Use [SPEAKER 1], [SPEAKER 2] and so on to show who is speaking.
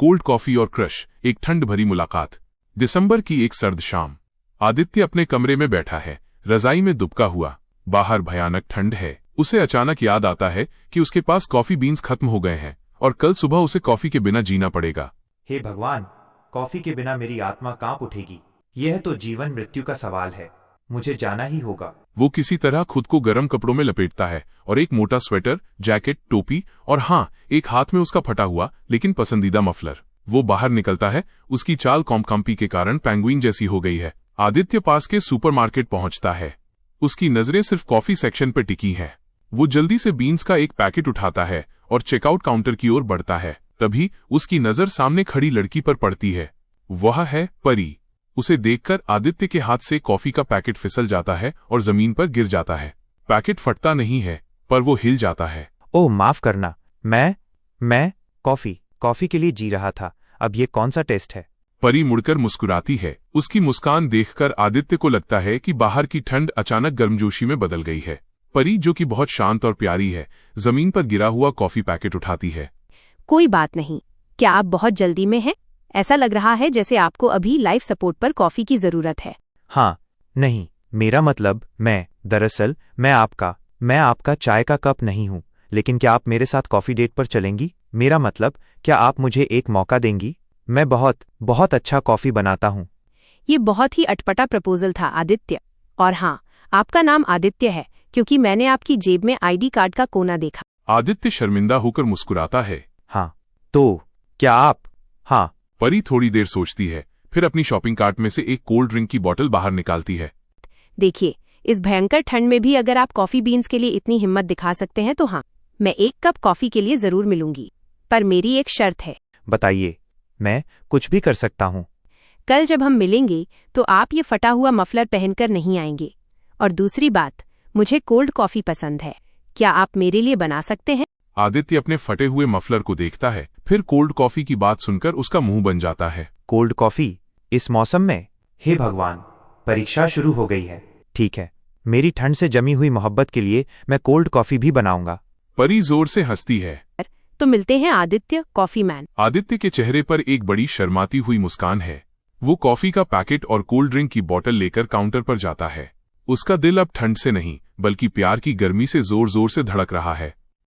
[SPEAKER 1] Cold coffee और crush, एक ठंड भरी मुलाकात। दिसंबर की एक सर्द शाम। आदित्य अपने कमरे में बैठा है, रजाई में दुबका हुआ। बाहर भयानक ठंड है। उसे अचानक याद आता है कि उसके पास कॉफी बीन्स खत्म हो गए हैं और कल सुबह उसे कॉफी के बिना जीना पड़ेगा।
[SPEAKER 2] हे भगवान, कॉफी के बिना मेरी आत्मा कांप उठेगी। यह तो जीवन मृत्यु का सवाल है। मुझे जाना ही होगा।
[SPEAKER 1] वो किसी तरह खुद को गर्म कपड़ों में लपेटता है और एक मोटा स्वेटर, जैकेट, टोपी और हाँ, एक हाथ में उसका फटा हुआ लेकिन पसंदीदा मफलर। वो बाहर निकलता है। उसकी चाल कॉम्पी के कारण पेंगुइन जैसी हो गई है। आदित्य पास के सुपरमार्केट पहुंचता है। उसकी नजरें सिर्फ कॉफी सेक्शन पर टिकी हैं। वो जल्दी से बीन्स का एक पैकेट उठाता है और चेकआउट काउंटर की ओर बढ़ता है। तभी उसकी नजर सामने खड़ी लड़की पर पड़ती है। वह है परी। उसे देखकर आदित्य के हाथ से कॉफी का पैकेट फिसल जाता है और जमीन पर गिर जाता है। पैकेट फटता नहीं है, पर वो हिल जाता है।
[SPEAKER 2] ओह, माफ करना। मैं कॉफी के लिए जी रहा था। अब ये कौन सा टेस्ट है?
[SPEAKER 1] परी मुड़कर मुस्कुराती है। उसकी मुस्कान देखकर आदित्य को लगता है कि बाहर की ठंड अचानक गर्मजोशी में बदल गई है। परी, जो कि बहुत शांत और प्यारी है, जमीन पर गिरा हुआ कॉफी पैकेट उठाती है।
[SPEAKER 3] कोई बात नहीं। क्या आप बहुत जल्दी में हैं? ऐसा लग रहा है जैसे आपको अभी लाइफ सपोर्ट पर कॉफी की जरूरत है।
[SPEAKER 2] हाँ, नहीं, मेरा मतलब दरअसल मैं आपका चाय का कप नहीं हूँ। लेकिन क्या आप मेरे साथ कॉफी डेट पर चलेंगी? मेरा मतलब, क्या आप मुझे एक मौका देंगी? मैं बहुत अच्छा कॉफी बनाता हूँ।
[SPEAKER 3] ये बहुत ही अटपटा प्रपोजल था आदित्य। और हाँ, आपका नाम आदित्य है क्योंकि मैंने आपकी जेब में आईडी कार्ड का कोना देखा।
[SPEAKER 1] आदित्य शर्मिंदा होकर मुस्कुराता है।
[SPEAKER 2] हाँ, तो क्या आप? हाँ।
[SPEAKER 1] परी थोड़ी देर सोचती है, फिर अपनी शॉपिंग कार्ट में से एक कोल्ड ड्रिंक की बोतल बाहर निकालती है।
[SPEAKER 3] देखिए, इस भयंकर ठंड में भी अगर आप कॉफी बीन्स के लिए इतनी हिम्मत दिखा सकते हैं तो हाँ, मैं एक कप कॉफी के लिए जरूर मिलूंगी। पर मेरी एक शर्त है।
[SPEAKER 2] बताइए। मैं कुछ भी कर सकता हूँ।
[SPEAKER 3] कल जब हम मिलेंगे तो आप ये फटा हुआ मफलर पहनकर नहीं आएंगे। और दूसरी बात, मुझे कोल्ड कॉफी पसंद है। क्या आप मेरे लिए बना सकते हैं?
[SPEAKER 1] आदित्य अपने फटे हुए मफलर को देखता है, फिर कोल्ड कॉफी की बात सुनकर उसका मुंह बन जाता है।
[SPEAKER 2] कोल्ड कॉफी इस मौसम में? हे भगवान, परीक्षा शुरू हो गई है। ठीक है, मेरी ठंड से जमी हुई मोहब्बत के लिए मैं कोल्ड कॉफी भी बनाऊंगा।
[SPEAKER 1] परी जोर से हंसती है।
[SPEAKER 3] तो मिलते हैं आदित्य, कॉफी मैन।
[SPEAKER 1] आदित्य के चेहरे पर एक बड़ी शर्माती हुई मुस्कान है। वो कॉफी का पैकेट और कोल्ड ड्रिंक की बोतल लेकर काउंटर पर जाता है। उसका दिल अब ठंड से नहीं, बल्कि प्यार की गर्मी से जोर जोर से धड़क रहा है।